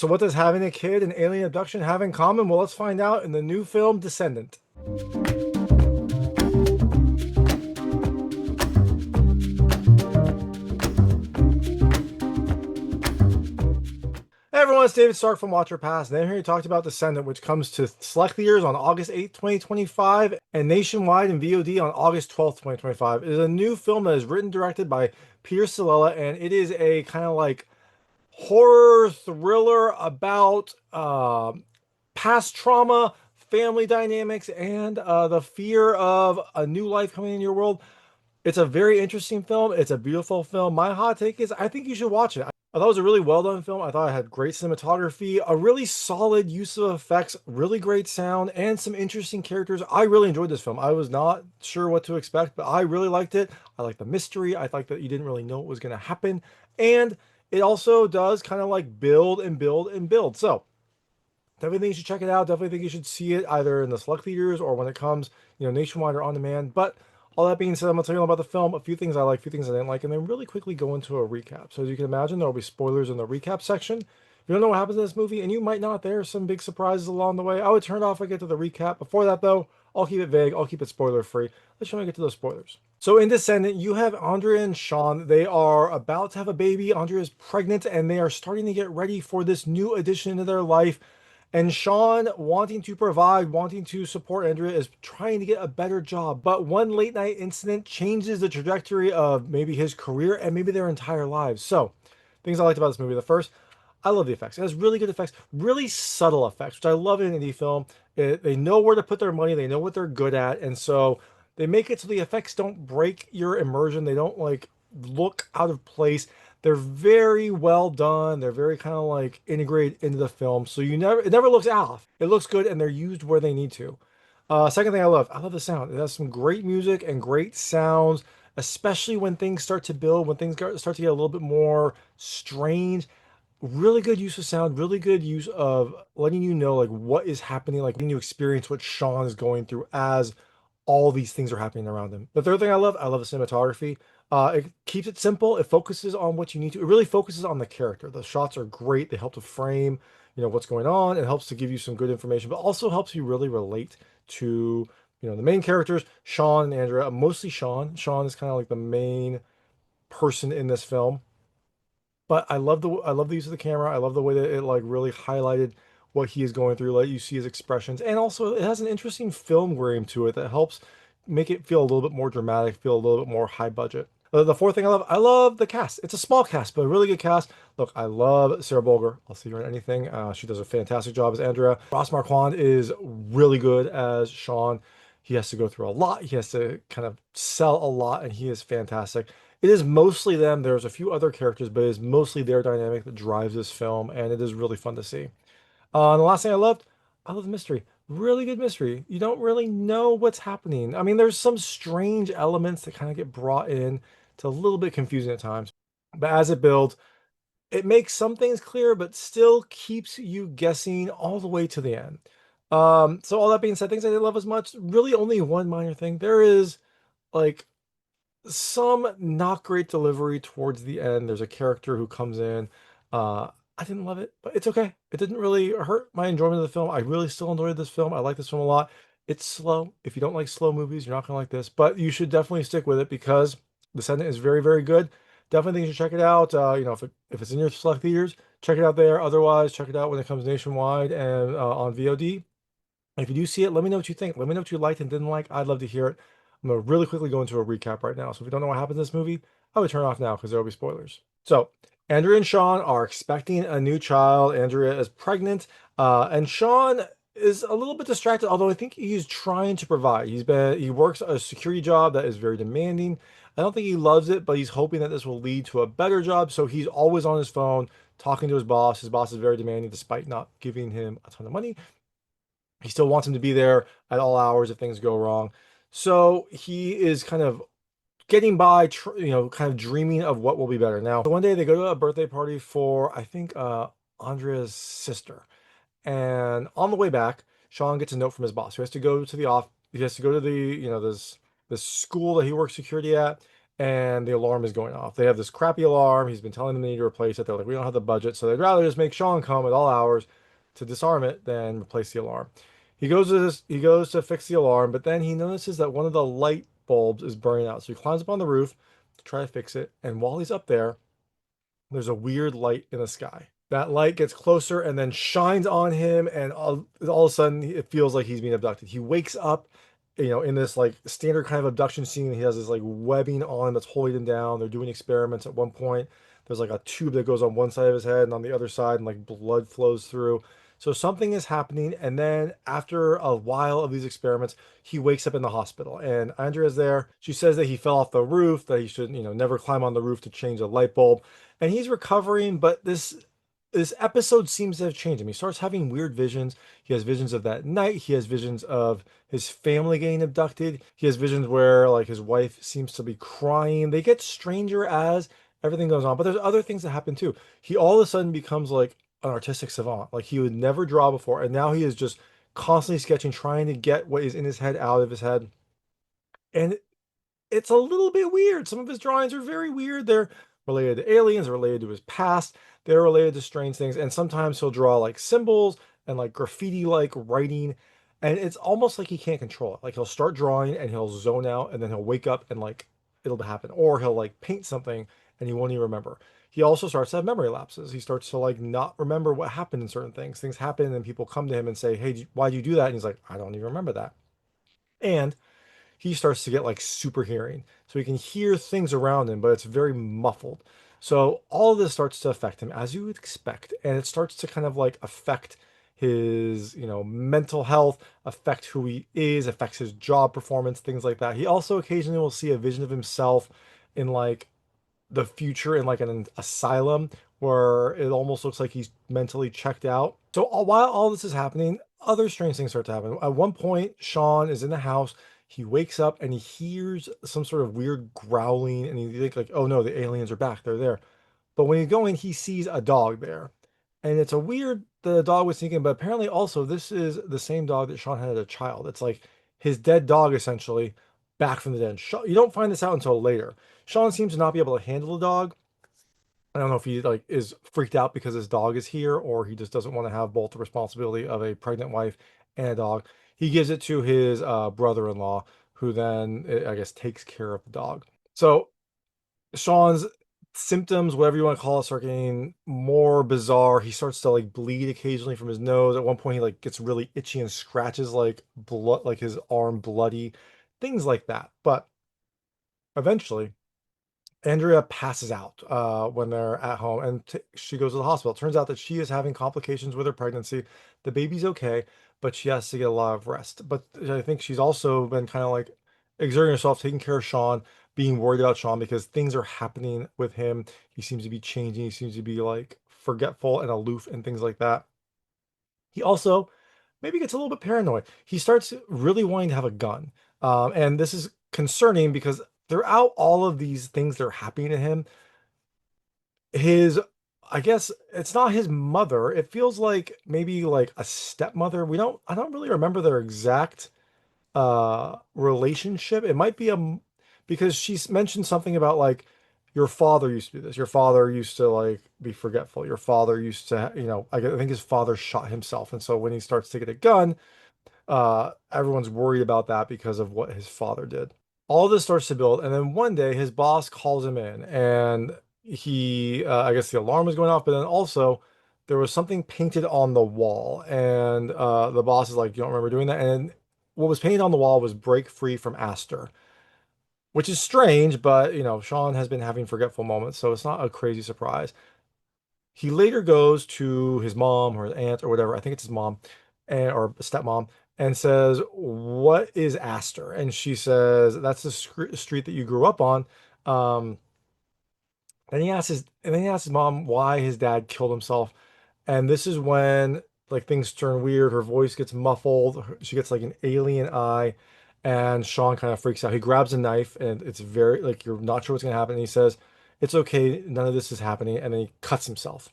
So what does having a kid and alien abduction have in common? Well, let's find out in the new film Descendant. Hey everyone, it's David Stark from Watcher Pass, and I'm here to talk about Descendant, which comes to select theaters on August 8th, 2025, and nationwide in VOD on August 12th, 2025. It is a new film that is written and directed by Peter Salella, and it is a kind of like horror thriller about past trauma, family dynamics, and the fear of a new life coming in your world. It's a very interesting film. It's a beautiful film. My hot take is I think you should watch it. I thought it was a really well done film. I thought it had great cinematography, a really solid use of effects, really great sound, and some interesting characters. I really enjoyed this film. I was not sure what to expect, but I really liked it. I liked the mystery. I liked that you didn't really know what was going to happen. And it also does kind of like build and build and build. So definitely think you should check it out. Definitely think you should see it either in the select theaters or when it comes, nationwide or on demand. But all that being said, I'm gonna tell you about the film, a few things I like, a few things I didn't like, and then really quickly go into a recap. So as you can imagine, there will be spoilers in the recap section. If you don't know what happens in this movie, and you might not, there are some big surprises along the way. I would turn it off when I get to the recap. Before that, though, I'll keep it vague. I'll keep it spoiler free. Let's try to get to those spoilers. So in Descendant, you have Andrea and Sean. They are about to have a baby. Andrea is pregnant, and they are starting to get ready for this new addition into their life. And Sean, wanting to provide, wanting to support Andrea, is trying to get a better job. But one late night incident changes the trajectory of maybe his career and maybe their entire lives. So, things I liked about this movie. The first, I love the effects. It has really good effects, really subtle effects, which I love in an indie film. They know where to put their money, they know what they're good at. And so they make it so the effects don't break your immersion. They don't like look out of place. They're very well done. They're very kind of like integrated into the film. So it never looks off. It looks good and they're used where they need to. Second thing I love the sound. It has some great music and great sounds, especially when things start to build, when things start to get a little bit more strange. Really good use of sound, really good use of letting you know like what is happening, like when you experience what Sean is going through as all these things are happening around him. The third thing I love the cinematography. It keeps it simple. It focuses on what you need to. It really focuses on the character. The shots are great. They help to frame, what's going on. It helps to give you some good information, but also helps you really relate to, the main characters, Sean and Andrea. Mostly Sean. Sean is kind of like the main person in this film. But I love the use of the camera. I love the way that it like really highlighted what he is going through, let you see his expressions, and also it has an interesting film grade to it that helps make it feel a little bit more dramatic, feel a little bit more high budget. The fourth thing I love the cast. It's a small cast, but a really good cast. Look, I love Sarah Bolger. I'll see her in anything. She does a fantastic job as Andrea. Ross Marquand is really good as Sean. He has to go through a lot. He has to kind of sell a lot, and he is fantastic. It is mostly them. There's a few other characters, but it is mostly their dynamic that drives this film, and it is really fun to see. And the last thing I love the mystery. Really good mystery. You don't really know what's happening. I mean, there's some strange elements that kind of get brought in. It's a little bit confusing at times, but as it builds, it makes some things clear, but still keeps you guessing all the way to the end. So all that being said, things I didn't love as much. Really, only one minor thing. There is like some not great delivery towards the end. There's a character who comes in. I didn't love it, but it's okay. It didn't really hurt my enjoyment of the film. I really still enjoyed this film. I like this film a lot. It's slow. If you don't like slow movies, you're not gonna like this, but you should definitely stick with it because Descendant is very, very good. Definitely think you should check it out. If it's in your select theaters, check it out there. Otherwise, check it out when it comes nationwide and on VOD. And if you do see it, let me know what you think. Let me know what you liked and didn't like. I'd love to hear it. I'm gonna really quickly go into a recap right now. So if you don't know what happens in this movie, I would turn it off now because there will be spoilers. So Andrea and Sean are expecting a new child. Andrea is pregnant, and Sean is a little bit distracted. Although I think he's trying to provide. He works a security job that is very demanding. I don't think he loves it, but he's hoping that this will lead to a better job. So he's always on his phone talking to his boss. His boss is very demanding, despite not giving him a ton of money. He still wants him to be there at all hours if things go wrong. So he is kind of getting by, kind of dreaming of what will be better. Now, one day they go to a birthday party for, I think, Andrea's sister. And on the way back, Sean gets a note from his boss. He has to go to the off. He has to go to the, this school that he works security at. and the alarm is going off. They have this crappy alarm. He's been telling them they need to replace it. They're like, we don't have the budget, so they'd rather just make Sean come at all hours to disarm it than replace the alarm. He goes to fix the alarm, but then he notices that one of the light bulbs is burning out. So he climbs up on the roof to try to fix it, and while he's up there, there's a weird light in the sky. That light gets closer and then shines on him, and all of a sudden it feels like he's being abducted. He wakes up, in this like standard kind of abduction scene. He has this like webbing on him that's holding him down. They're doing experiments at one point. There's like a tube that goes on one side of his head and on the other side, and like blood flows through. So something is happening, and then after a while of these experiments, he wakes up in the hospital, and Andrea's there. She says that he fell off the roof, that he should, never climb on the roof to change a light bulb, and he's recovering, but this episode seems to have changed him. He starts having weird visions. He has visions of that night. He has visions of his family getting abducted. He has visions where like his wife seems to be crying. They get stranger as everything goes on, but there's other things that happen too. He all of a sudden becomes like an artistic savant. Like he would never draw before, and now he is just constantly sketching, trying to get what is in his head out of his head. And it's a little bit weird. Some of his drawings are very weird. They're related to aliens, related to his past. They're related to strange things. And sometimes he'll draw like symbols and like graffiti like writing. And it's almost like he can't control it. Like he'll start drawing and he'll zone out and then he'll wake up and like it'll happen. Or he'll like paint something and he won't even remember. He also starts to have memory lapses. He starts to like not remember what happened in certain things. Things happen and people come to him and say, "Hey, why'd you do that?" And he's like, "I don't even remember that." And he starts to get like super hearing. So he can hear things around him, but it's very muffled. So all of this starts to affect him as you would expect. And it starts to kind of like affect his, mental health, affect who he is, affects his job performance, things like that. He also occasionally will see a vision of himself in like the future in like an asylum where it almost looks like he's mentally checked out. So while all this is happening, other strange things start to happen. At one point, Sean is in the house. He wakes up and he hears some sort of weird growling, and he thinks like, "Oh no, the aliens are back. They're there." But when he's going, he sees a dog there, and it's a weird. The dog was thinking, but apparently also this is the same dog that Sean had as a child. It's like his dead dog essentially back from the dead. You don't find this out until later. Sean seems to not be able to handle the dog. I don't know if he like is freaked out because his dog is here, or he just doesn't want to have both the responsibility of a pregnant wife and a dog. He gives it to his brother-in-law, who then I guess takes care of the dog. So Sean's symptoms, whatever you want to call it, start getting more bizarre. He starts to like bleed occasionally from his nose. At one point, he like gets really itchy and scratches like blood, like his arm bloody, things like that. But eventually Andrea passes out when they're at home, and she goes to the hospital. It turns out that she is having complications with her pregnancy. The baby's okay, but she has to get a lot of rest. But I think she's also been kind of like exerting herself, taking care of Sean, being worried about Sean because things are happening with him. He seems to be changing. He seems to be like forgetful and aloof and things like that. He also maybe gets a little bit paranoid. He starts really wanting to have a gun. And this is concerning because throughout all of these things that are happening to him, his, I guess it's not his mother. It feels like maybe like a stepmother. I don't really remember their exact relationship. It might be because she's mentioned something about like your father used to do this. Your father used to like be forgetful. Your father used to, I think his father shot himself. And so when he starts to get a gun, everyone's worried about that because of what his father did. All this starts to build, and then one day his boss calls him in, and I guess the alarm was going off, but then also there was something painted on the wall, and the boss is like, "You don't remember doing that?" And what was painted on the wall was "Break free from Aster," which is strange, but Sean has been having forgetful moments, so it's not a crazy surprise. He later goes to his mom or his aunt or whatever, I think it's his mom or stepmom, and says, "What is Astor?" And she says, "That's the street that you grew up on." Um, then he asks his mom why his dad killed himself. And this is when like things turn weird. Her voice gets muffled. She gets like an alien eye, and Sean kind of freaks out. He grabs a knife, and it's very like you're not sure what's gonna happen. And he says, "It's okay, none of this is happening," and then he cuts himself.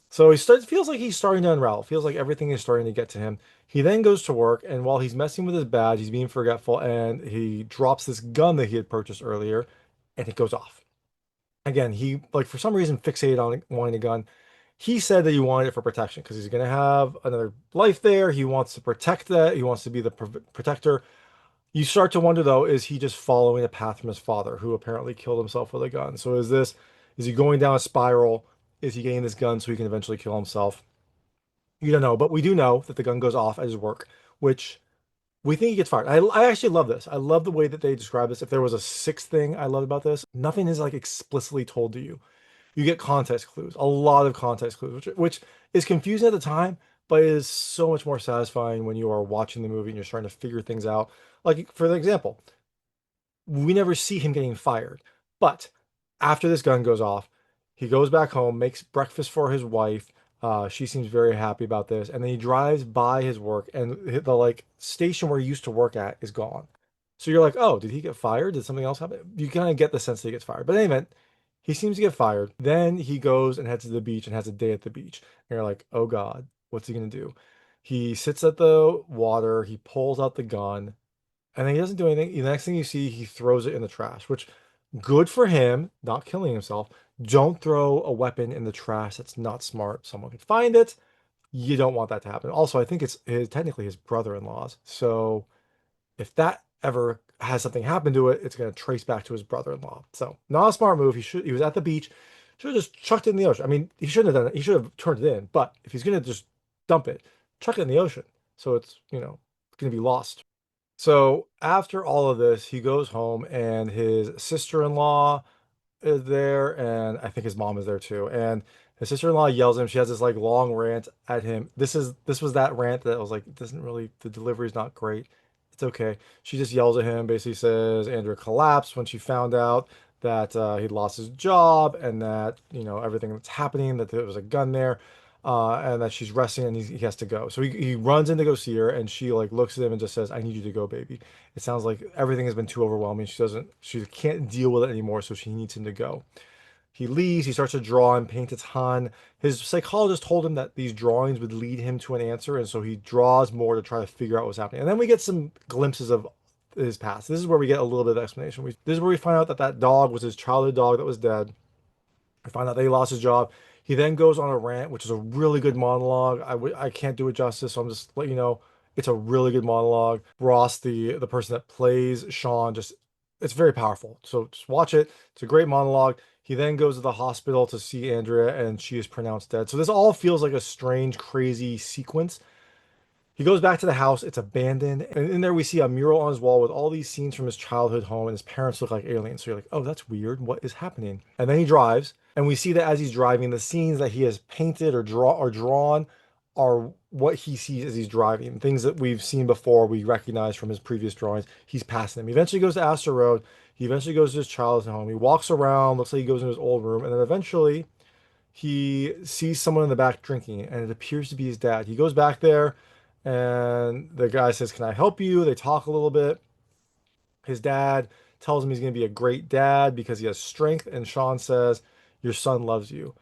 So feels like he's starting to unravel. Feels like everything is starting to get to him. He then goes to work, and while he's messing with his badge, he's being forgetful, and he drops this gun that he had purchased earlier. and it goes off. Again, he like for some reason fixated on wanting a gun. He said that he wanted it for protection because he's going to have another life there. He wants to protect that. He wants to be the protector. You start to wonder though, is he just following a path from his father, who apparently killed himself with a gun? So is he going down a spiral? Is he getting this gun so he can eventually kill himself? You don't know, but we do know that the gun goes off at his work, which we think he gets fired. I actually love this. I love the way that they describe this. If there was a sixth thing I love about this, nothing is like explicitly told to you. You get context clues, a lot of context clues, which is confusing at the time, but is so much more satisfying when you are watching the movie and you're starting to figure things out. Like, for example, we never see him getting fired. But after this gun goes off, he goes back home, makes breakfast for his wife. She seems very happy about this, and then he drives by his work, and the like station where he used to work at is gone. So you're like, oh, did he get fired? Did something else happen? You kind of get the sense that he gets fired. But in any event, he seems to get fired. Then he goes and heads to the beach and has a day at the beach. And you're like, oh God, what's he gonna do? He sits at the water, he pulls out the gun, and then he doesn't do anything. The next thing you see, he throws it in the trash, which good for him, not killing himself. Don't throw a weapon in the trash. That's not smart. Someone could find it. You don't want that to happen. Also, I think it's technically his brother-in-law's. So if that ever has something happen to it, it's going to trace back to his brother-in-law. So not a smart move. He was at the beach, should have just chucked it in the ocean. I mean, he shouldn't have done it. He should have turned it in. But if he's going to just dump it, chuck it in the ocean. So it's, going to be lost. So after all of this, he goes home and his sister-in-law is there, and I think his mom is there too. And his sister-in-law yells at him. She has this like long rant at him. This was that rant that was like, it doesn't really, the delivery's not great. It's okay. She just yells at him, basically says Andrew collapsed when she found out that he'd lost his job and that, everything that's happening, that there was a gun there, and that she's resting and he has to go. So he runs in to go see her, and she like looks at him and just says, I need you to go, baby. It sounds like everything has been too overwhelming. She can't deal with it anymore, so she needs him to go. He leaves, he starts to draw and paint a ton. His psychologist told him that these drawings would lead him to an answer, and so he draws more to try to figure out what's happening. And then we get some glimpses of his past. This is where we get a little bit of explanation. This is where we find out that that dog was his childhood dog that was dead. I find out that he lost his job. He then goes on a rant, which is a really good monologue. I can't do it justice, so I'm just let you know it's a really good monologue. Ross, the person that plays Sean, just it's very powerful. So just watch it. It's a great monologue. He then goes to the hospital to see Andrea, and she is pronounced dead. So this all feels like a strange, crazy sequence. He goes back to the house. It's abandoned. And in there, we see a mural on his wall with all these scenes from his childhood home, and his parents look like aliens. So you're like, oh, that's weird. What is happening? And then he drives, and we see that as he's driving, the scenes that he has painted or drawn are what he sees as he's driving. Things that we've seen before, we recognize from his previous drawings. He's passing them. He eventually goes to Astor Road. He eventually goes to his childhood home. He walks around, looks like he goes into his old room, and then eventually he sees someone in the back drinking, and it appears to be his dad. He goes back there, and the guy says, "Can I help you?" They talk a little bit. His dad tells him he's going to be a great dad because he has strength, and Sean says, "Your son loves you."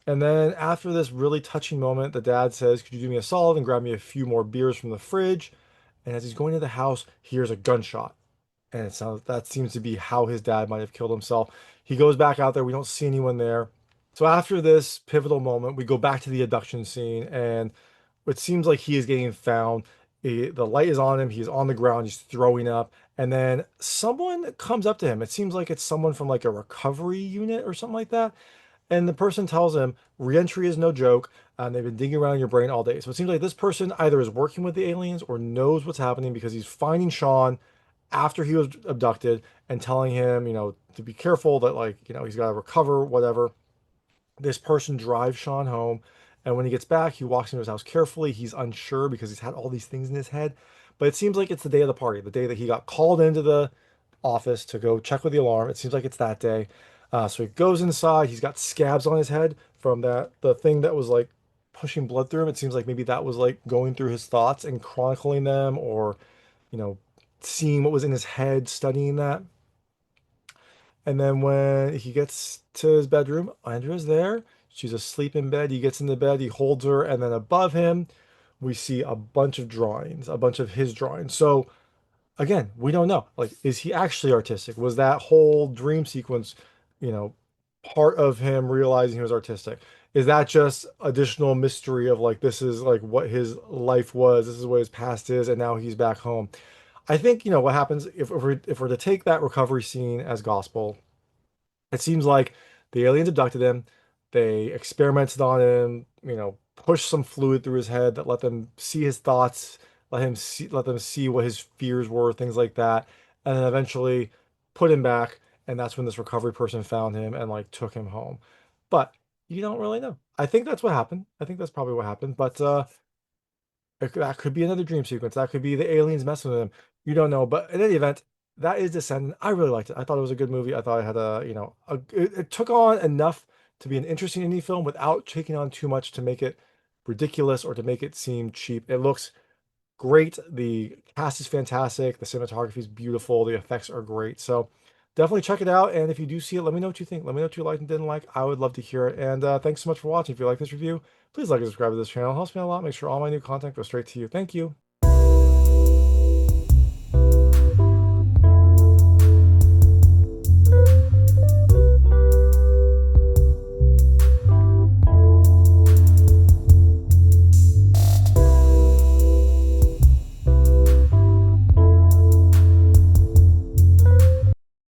And then after this really touching moment, the dad says, "Could you do me a solid and grab me a few more beers from the fridge?" And as he's going to the house, he hears a gunshot. And it sounds that seems to be how his dad might have killed himself. He goes back out there. We don't see anyone there. So after this pivotal moment, we go back to the abduction scene, and it seems like he is getting found. The light is on him. He's on the ground. He's throwing up. And then someone comes up to him. It seems like it's someone from like a recovery unit or something like that. And the person tells him reentry is no joke, and they've been digging around in your brain all day. So it seems like this person either is working with the aliens or knows what's happening because he's finding Sean after he was abducted and telling him, to be careful that like, he's got to recover, whatever. This person drives Sean home, and when he gets back, he walks into his house carefully. He's unsure because he's had all these things in his head. But it seems like it's the day of the party, the day that he got called into the office to go check with the alarm. It seems like it's that day. So he goes inside. He's got scabs on his head from the thing that was like pushing blood through him. It seems like maybe that was like going through his thoughts and chronicling them, or, you know, seeing what was in his head, studying that. And then when he gets to his bedroom, Andrea's there. She's asleep in bed. He gets into bed, he holds her, and then above him, we see a bunch of drawings, a bunch of his drawings. So again, we don't know. Like, is he actually artistic? Was that whole dream sequence, you know, part of him realizing he was artistic? Is that just additional mystery of like this is like what his life was, this is what his past is, and now he's back home? I think, what happens if we're to take that recovery scene as gospel, it seems like the aliens abducted him. They experimented on him, pushed some fluid through his head that let them see his thoughts, let them see what his fears were, things like that, and then eventually put him back. And that's when this recovery person found him and like took him home. But you don't really know. I think that's what happened. I think that's probably what happened. But that could be another dream sequence. That could be the aliens messing with him. You don't know. But in any event, that is Descendant. I really liked it. I thought it was a good movie. I thought it had it took on enough to be an interesting indie film without taking on too much to make it ridiculous or to make it seem cheap. It looks great. The cast is fantastic. The cinematography is beautiful. The effects are great. So definitely check it out. And if you do see it, let me know what you think. Let me know what you liked and didn't like. I would love to hear it. And thanks so much for watching. If you like this review, please like and subscribe to this channel. It helps me a lot. Make sure all my new content goes straight to you. Thank you.